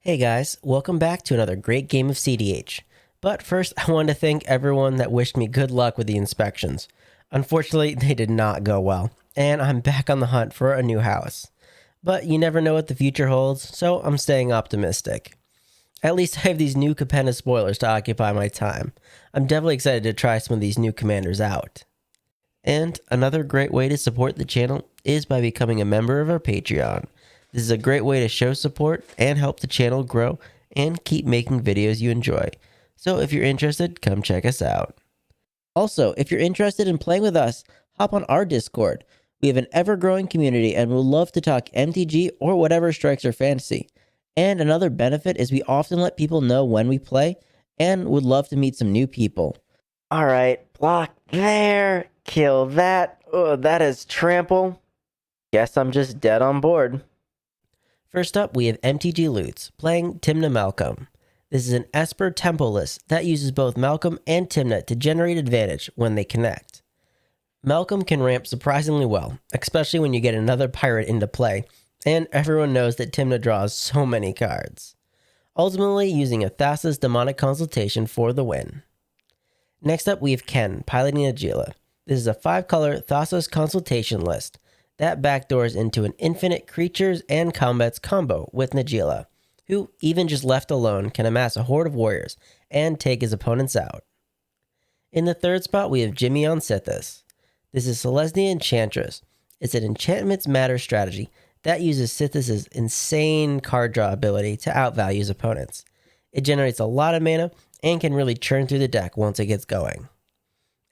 Hey guys, welcome back to another great game of CEDH. But first, I want to thank everyone that wished me good luck with the inspections. Unfortunately, they did not go well, and I'm back on the hunt for a new house. But you never know what the future holds, so I'm staying optimistic. At least I have these new Capenna spoilers to occupy my time. I'm definitely excited to try some of these new commanders out. And another great way to support the channel is by becoming a member of our Patreon. This is a great way to show support and help the channel grow and keep making videos you enjoy. So if you're interested, come check us out. Also, if you're interested in playing with us, hop on our Discord. We have an ever-growing community and we'll love to talk MTG or whatever strikes your fantasy. And another benefit is we often let people know when we play and would love to meet some new people. Alright, block there, kill that. Oh, that is trample. Guess I'm just dead on board. First up, we have MTG Loots, playing Tymna Malcolm. This is an Esper tempo list that uses both Malcolm and Tymna to generate advantage when they connect. Malcolm can ramp surprisingly well, especially when you get another pirate into play, and everyone knows that Tymna draws so many cards. Ultimately, using a Thassa's Demonic Consultation for the win. Next up, we have Ken, piloting Najeela. This is a 5-color Thassa's Consultation list that backdoors into an infinite creatures and combats combo with Najeela, who, even just left alone, can amass a horde of warriors and take his opponents out. In the third spot, we have Jimmy on Sythis. This is Selesnya Enchantress. It's an Enchantments Matter strategy that uses Sythis' insane card draw ability to outvalue his opponents. It generates a lot of mana and can really churn through the deck once it gets going.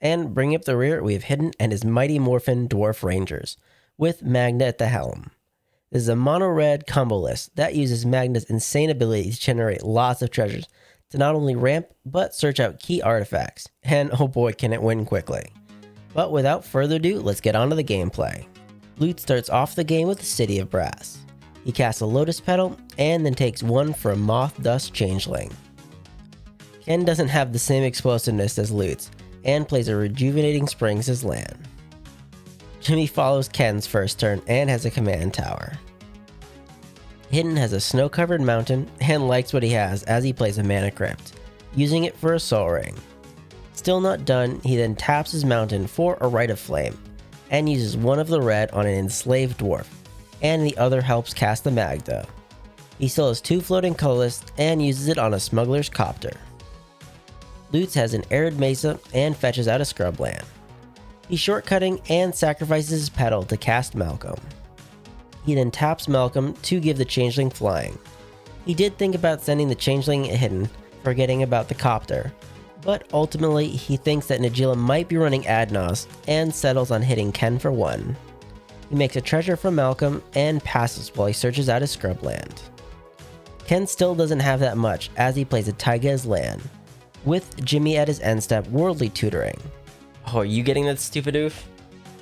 And bringing up the rear, we have Hidden and his Mighty Morphin Dwarf Rangers, with Magda at the helm. This is a mono-red combo list that uses Magda's insane ability to generate lots of treasures to not only ramp, but search out key artifacts, and oh boy can it win quickly. But without further ado, let's get on to the gameplay. Lute starts off the game with the City of Brass. He casts a Lotus Petal, and then takes one for a Moth Dust Changeling. Ken doesn't have the same explosiveness as Lute's, and plays a Rejuvenating Springs as land. Jimmy follows Ken's first turn and has a command tower. Hidden has a snow-covered mountain and likes what he has as he plays a Mana Crypt, using it for a Soul Ring. Still not done, he then taps his mountain for a Rite of Flame, and uses one of the red on an enslaved dwarf, and the other helps cast the Magda. He still has 2 floating colorless and uses it on a Smuggler's Copter. Lutz has an Arid Mesa and fetches out a Scrubland. He's shortcutting and sacrifices his petal to cast Malcolm. He then taps Malcolm to give the Changeling flying. He did think about sending the Changeling Hidden, forgetting about the Copter, but ultimately he thinks that Najeela might be running Adnos and settles on hitting Ken for 1. He makes a treasure from Malcolm and passes while he searches out his Scrubland. Ken still doesn't have that much as he plays a Taiga as land, with Jimmy at his end step Worldly Tutoring. Oh, are you getting that stupid oof?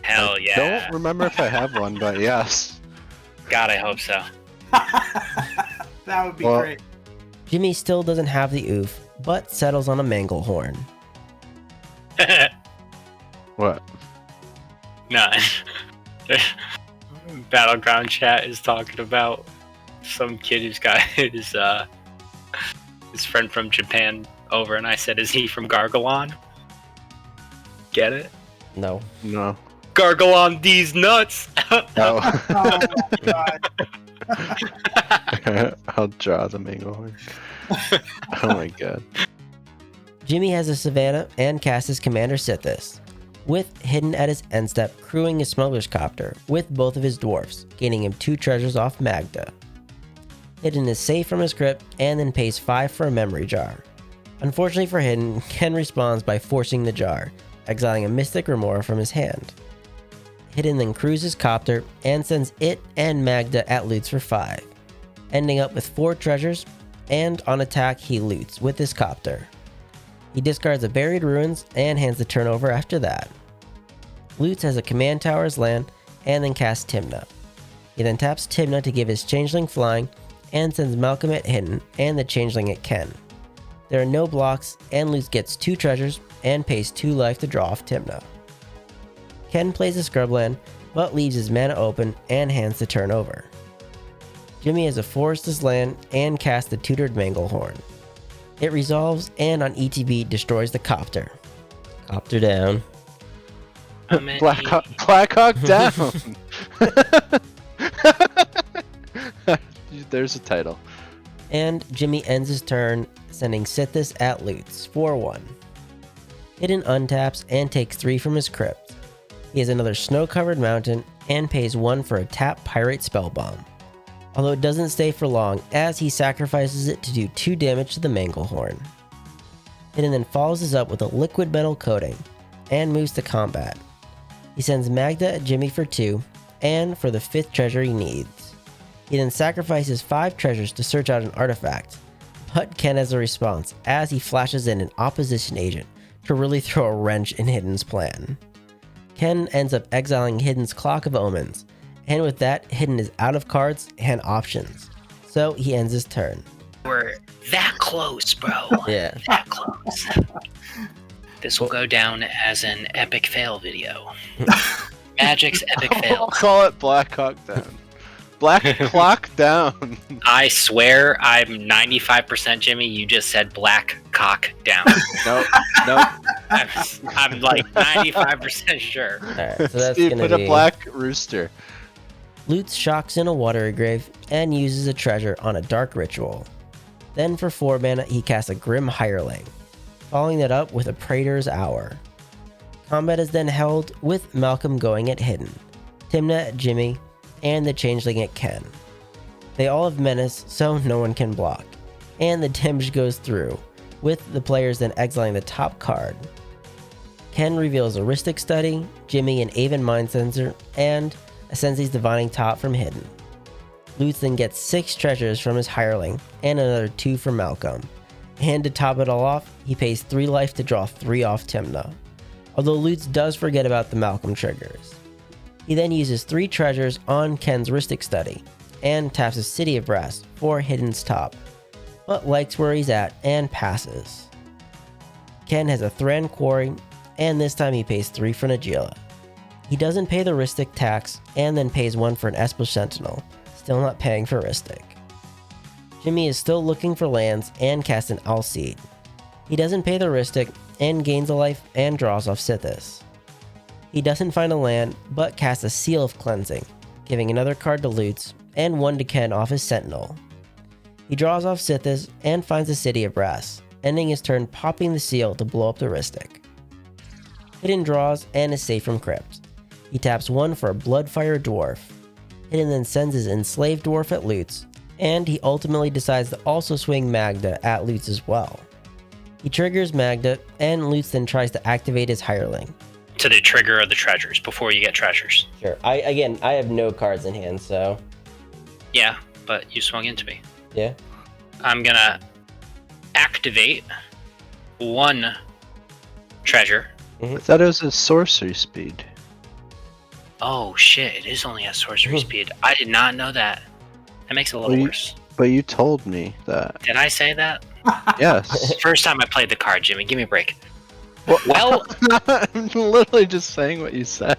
Hell yeah. I don't remember if I have one, but yes. God, I hope so. That would be great. Jimmy still doesn't have the oof, but settles on a Manglehorn. What? No. Battleground chat is talking about some kid who's got his friend from Japan over, and I said, is he from Gargalon? Get it? No. No. Gargle on these nuts! No. Oh my god. I'll draw the Manglehorn. Oh my god. Jimmy has a Savannah and casts his Commander Sythis, with Hidden at his end step crewing his Smuggler's Copter with both of his Dwarfs, gaining him 2 treasures off Magda. Hidden is safe from his crypt and then pays 5 for a Memory Jar. Unfortunately for Hidden, Ken responds by forcing the jar, exiling a Mystic Remora from his hand. Hidden then crews his Copter and sends it and Magda at loots for 5, ending up with 4 treasures, and on attack he loots with his Copter. He discards a Buried Ruins and hands the turn over after that. Lutz has a Command Tower's land and then casts Tymna. He then taps Tymna to give his Changeling flying and sends Malcolm at Hidden and the Changeling at Ken. There are no blocks, and Lutz gets 2 treasures and pays 2 life to draw off Tymna. Ken plays a Scrubland, but leaves his mana open and hands the turn over. Jimmy has a forestless land and casts the tutored Manglehorn. It resolves and on ETB destroys the copter. Copter down. Blackhawk down. There's a title. And Jimmy ends his turn, sending Sythis at Loots, 4-1. Hidden untaps and takes 3 from his crypt. He has another snow-covered mountain and pays 1 for a tap Pyrite spell bomb. Although it doesn't stay for long, as he sacrifices it to do 2 damage to the Manglehorn. Hidden then follows this up with a liquid metal coating, and moves to combat. He sends Magda at Jimmy for 2, and for the 5th treasure he needs. He then sacrifices 5 treasures to search out an artifact, but Ken has a response as he flashes in an opposition agent to really throw a wrench in Hidden's plan. Ken ends up exiling Hidden's Clock of Omens, and with that, Hidden is out of cards and options, so he ends his turn. We're that close, bro. Yeah. That close. This will go down as an epic fail video. Magic's epic I'll fail. call it Blackhawk down. Black clock down. I swear I'm 95% Jimmy. You just said black cock down. Nope. I'm like 95% sure. Alright, so that's Steve, gonna put be... a black rooster. Lutz shocks in a watery grave and uses a treasure on a dark ritual. Then for 4 mana, he casts a Grim Hireling, following that up with a Praetor's Hour. Combat is then held with Malcolm going at Hidden, Tymna at Jimmy, and the Changeling at Ken. They all have Menace, so no one can block, and the damage goes through, with the players then exiling the top card. Ken reveals a Rhystic Study, Jimmy an Aven Mind Sensor, and a Sensei's Divining Top from Hidden. Lutz then gets 6 treasures from his Hireling, and another 2 from Malcolm. And to top it all off, he pays 3 life to draw 3 off Tymna, although Lutz does forget about the Malcolm triggers. He then uses 3 treasures on Ken's Rhystic Study, and taps a City of Brass for Hidden's top, but likes where he's at and passes. Ken has a Thran Quarry, and this time he pays 3 for Najeela. He doesn't pay the Rhystic tax, and then pays 1 for an Esper Sentinel, still not paying for Rhystic. Jimmy is still looking for lands and casts an Alseed. He doesn't pay the Rhystic, and gains a life and draws off Sythis. He doesn't find a land, but casts a Seal of Cleansing, giving another card to Lutz, and 1 to Ken off his Sentinel. He draws off Sythis, and finds a City of Brass, ending his turn popping the seal to blow up the Rhystic. Hidden draws, and is safe from Crypt. He taps 1 for a Bloodfire Dwarf. Hidden then sends his Enslaved Dwarf at Lutz, and he ultimately decides to also swing Magda at Lutz as well. He triggers Magda, and Lutz then tries to activate his Hireling. To the trigger of the treasures before you get treasures. Sure. I have no cards in hand, so... Yeah, but you swung into me. Yeah. I'm gonna activate 1 treasure. I thought it was a sorcery speed. Oh shit, it is only at sorcery speed. I did not know that. That makes it a little worse. But you told me that. Did I say that? Yes. First time I played the card, Jimmy. Give me a break. Well, I'm literally just saying what you said.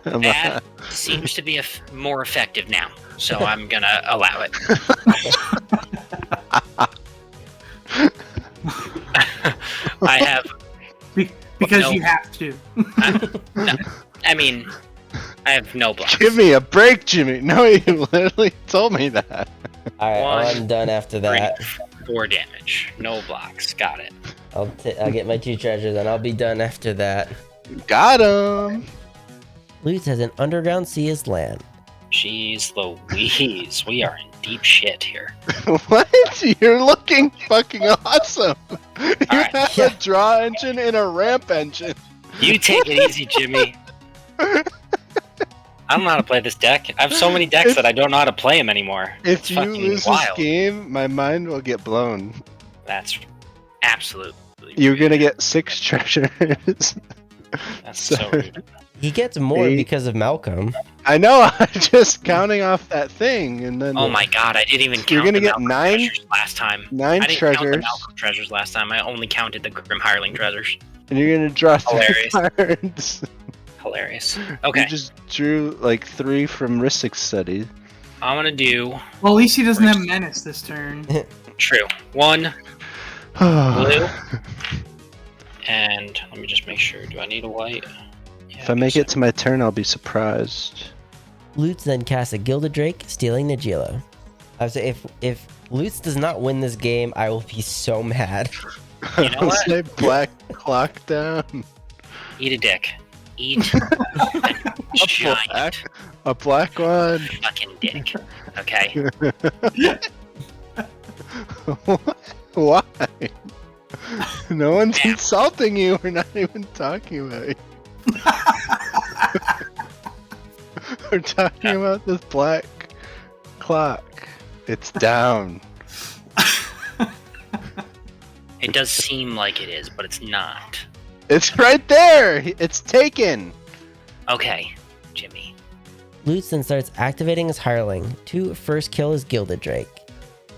That seems to be more effective now, so I'm gonna allow it. I have because you have to. I mean, I have no blocks. Give me a break, Jimmy. No, you literally told me that. Alright, I'm done after that. 4 damage, no blocks. Got it. I'll get my 2 treasures and I'll be done after that. Got him. Lutz has an Underground Sea as land. Jeez Louise, we are in deep shit here. What? You're looking fucking awesome. You Alright. have a draw engine and a ramp engine. You take it easy, Jimmy. I don't know how to play this deck. I have so many decks that I don't know how to play them anymore. If It's you fucking lose wild. this game, my mind will get blown. That's absolutely You're gonna get 6 treasures. That's so rude. He gets more 8. because of Malcolm. I know, I'm just counting off that thing, and then Oh my god, I didn't even count You're gonna the get Malcolm 9 treasures last time. 9 I didn't count the treasures, Malcolm treasures last time. I only counted the Grim Hireling treasures. and you're gonna draw 3 Hilarious. cards. Hilarious. You Okay. just drew like 3 from Rhystic Study. I'm gonna do. Well, at least he doesn't have menace this turn. True. 1 blue. And let me just make sure. Do I need a white? Yeah, If I make it to my turn, I'll be surprised. Lutz then casts a Gilded Drake, stealing Najeela. I would say if Lutz does not win this game, I will be so mad. You know I'll what? say black clock down. Eat a dick. Eat a giant A black one. fucking dick. Okay? Why? No one's insulting you. We're not even talking about you. We're talking about this black clock. It's down. It does seem like it is, but it's not. It's right there. It's taken. Okay, Jimmy. Lutz then starts activating his hireling to first kill his Gilded Drake,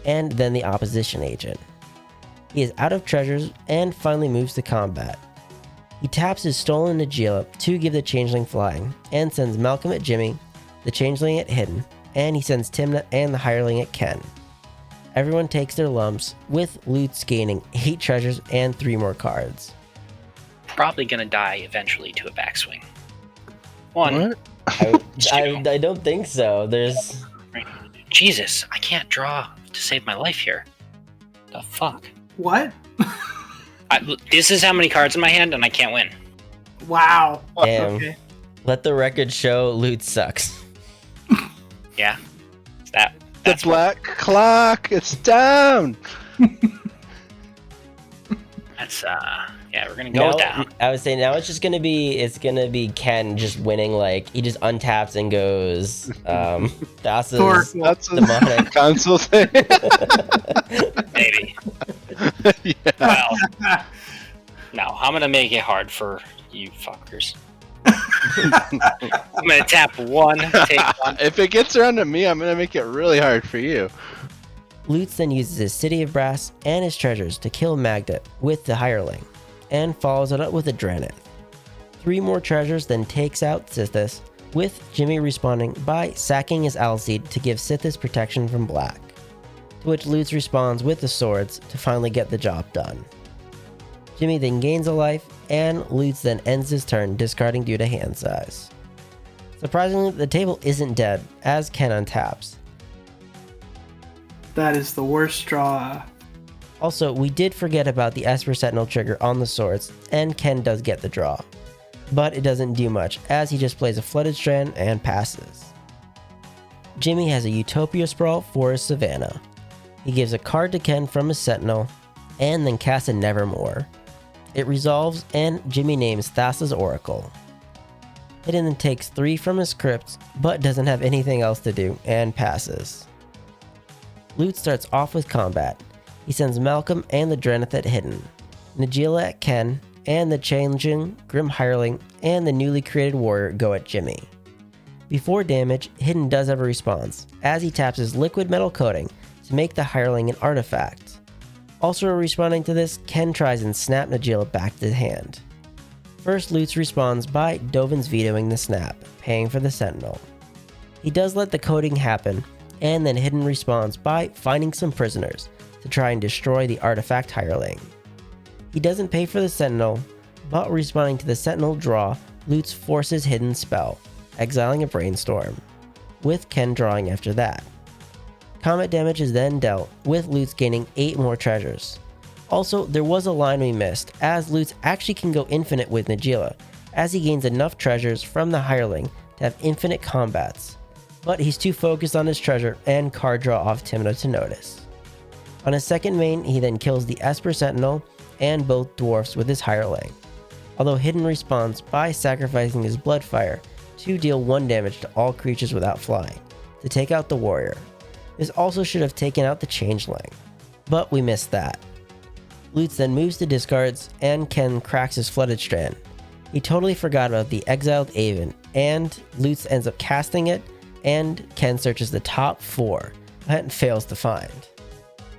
and then the opposition agent. He is out of treasures and finally moves to combat. He taps his stolen Najeela to give the changeling flying, and sends Malcolm at Jimmy, the changeling at Hidden, and he sends Tymna and the hireling at Ken. Everyone takes their lumps, with Lutz gaining 8 treasures and 3 more cards. Probably gonna die eventually to a backswing. 1. What? I don't think so. There's... Jesus, I can't draw to save my life here. The fuck? What? This is how many cards in my hand, and I can't win. Wow. Damn. Okay. Let the record show Lutz sucks. Yeah? The That's black clock. It's down. That's yeah, we're gonna go with that. I would say now it's gonna be Ken just winning, like he just untaps and goes Thassa's That's a demonic. console thing. Maybe. Yeah. Well, no, I'm gonna make it hard for you fuckers. I'm gonna tap 1, take 1. If it gets around to me, I'm gonna make it really hard for you. Lutz then uses his City of Brass and his treasures to kill Magda with the hireling, and follows it up with a Dranith. 3 more treasures, then takes out Sythis, with Jimmy responding by sacking his Alseed to give Sythis protection from black. To which Lutz responds with the swords to finally get the job done. Jimmy then gains a life, and Lutz then ends his turn discarding due to hand size. Surprisingly, the table isn't dead, as Ken untaps. That is the worst draw. Also, we did forget about the Esper Sentinel trigger on the swords, and Ken does get the draw. But it doesn't do much, as he just plays a Flooded Strand and passes. Jimmy has a Utopia Sprawl for his Savannah. He gives a card to Ken from his Sentinel, and then casts a Nevermore. It resolves, and Jimmy names Thassa's Oracle. Hidden then takes 3 from his crypts, but doesn't have anything else to do, and passes. Lutz starts off with combat. He sends Malcolm and the Dranith at Hidden, Najeela at Ken, and the Changeling, Grim Hireling, and the newly created Warrior go at Jimmy. Before damage, Hidden does have a response, as he taps his Liquid Metal Coating to make the Hireling an artifact. Also responding to this, Ken tries and snap Najeela back to hand. First, Lutz responds by Dovin's vetoing the snap, paying for the Sentinel. He does let the coating happen, and then Hidden responds by finding some prisoners to try and destroy the artifact hireling. He doesn't pay for the Sentinel, but responding to the Sentinel draw, Lutz forces Hidden's spell, exiling a Brainstorm, with Ken drawing after that. Combat damage is then dealt, with Lutz gaining 8 more treasures. Also, there was a line we missed, as Lutz actually can go infinite with Najeela, as he gains enough treasures from the hireling to have infinite combats. But he's too focused on his treasure and card draw off Tymna to notice. On his second main, he then kills the Esper Sentinel and both Dwarfs with his hireling, although Hidden responds by sacrificing his Bloodfire to deal 1 damage to all creatures without flying, to take out the Warrior. This also should have taken out the Changeling, but we missed that. Lutz then moves to discards, and Ken cracks his Flooded Strand. He totally forgot about the exiled Aven, and Lutz ends up casting it, and Ken searches the top 4, but fails to find.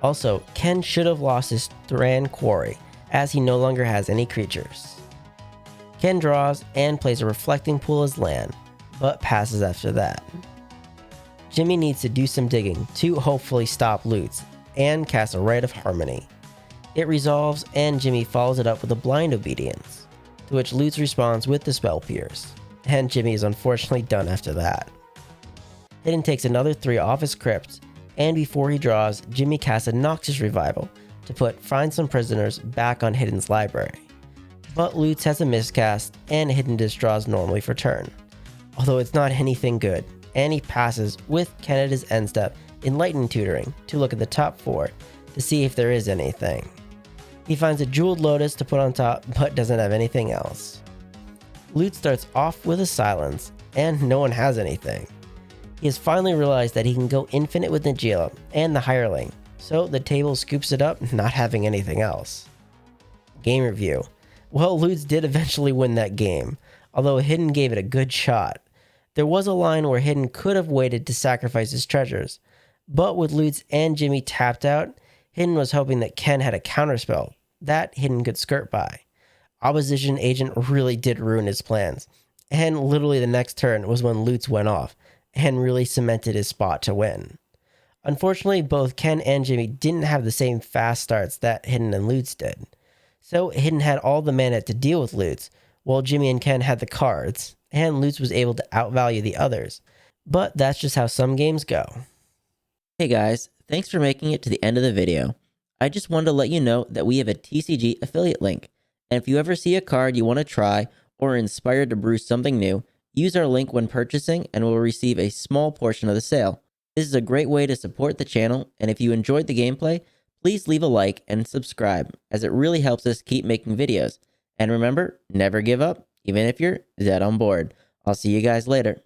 Also, Ken should have lost his Thran Quarry, as he no longer has any creatures. Ken draws and plays a Reflecting Pool as land, but passes after that. Jimmy needs to do some digging to hopefully stop Lutz and cast a Rite of Harmony. It resolves and Jimmy follows it up with a Blind Obedience, to which Lutz responds with the Spell Pierce, and Jimmy is unfortunately done after that. Hidden takes another 3 off his crypt, and before he draws, Jimmy casts a Noxus Revival to put Find Some Prisoners back on Hidden's library. But Lutz has a miscast, and Hidden just draws normally for turn, although it's not anything good, and he passes with Canada's end step in Lightning Tutoring to look at the top 4 to see if there is anything. He finds a Jeweled Lotus to put on top, but doesn't have anything else. Lutz starts off with a Silence, and no one has anything. He has finally realized that he can go infinite with Najeela and the Hireling, so the table scoops it up, not having anything else. Game review. Well, Lutz did eventually win that game, although Hidden gave it a good shot. There was a line where Hidden could have waited to sacrifice his treasures, but with Lutz and Jimmy tapped out, Hidden was hoping that Ken had a counterspell that Hidden could skirt by. Opposition Agent really did ruin his plans, and literally the next turn was when Lutz went off, and really cemented his spot to win. Unfortunately, both Ken and Jimmy didn't have the same fast starts that Hidden and Lutz did. So Hidden had all the mana to deal with Lutz, while Jimmy and Ken had the cards, and Lutz was able to outvalue the others. But that's just how some games go. Hey guys, thanks for making it to the end of the video. I just wanted to let you know that we have a TCG affiliate link, and if you ever see a card you want to try or are inspired to brew something new, use our link when purchasing and we'll receive a small portion of the sale. This is a great way to support the channel, and if you enjoyed the gameplay, please leave a like and subscribe, as it really helps us keep making videos. And remember, never give up, even if you're dead on board. I'll see you guys later.